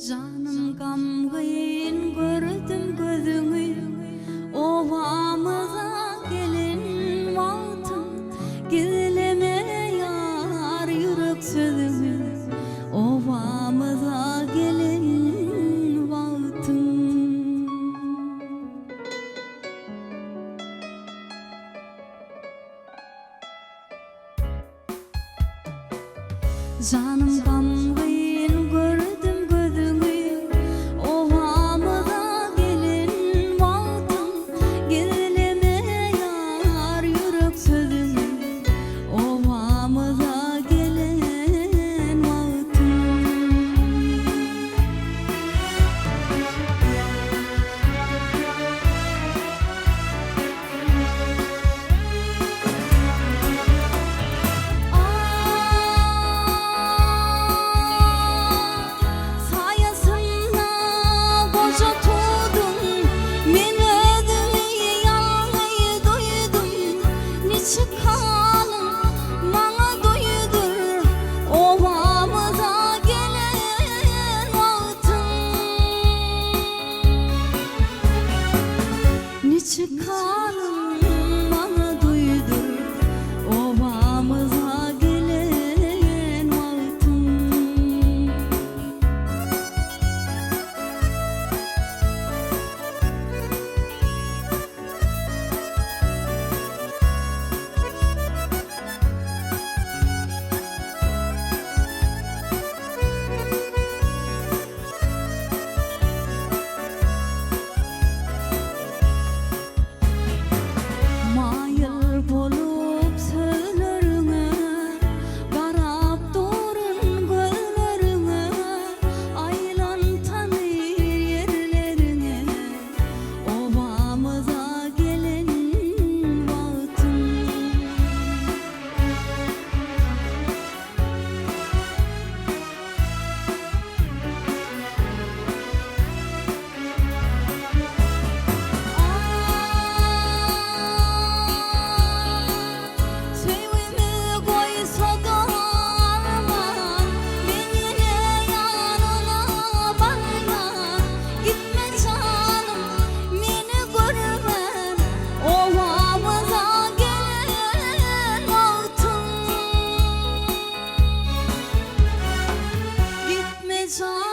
Canım gamgıyın gördüm gözünü, ovamıza gelin vaktin, gizleme yar yürek sözümü, ovamıza gelin vaktin. Canım gamgıyın gördüm gözünü, ovamıza gelin vaktin, gizleme yar yürek sözümü, ovamıza gelin vaktin. Çıkalım bana duydur, ovamıza gelen vaktin. Gitme canım.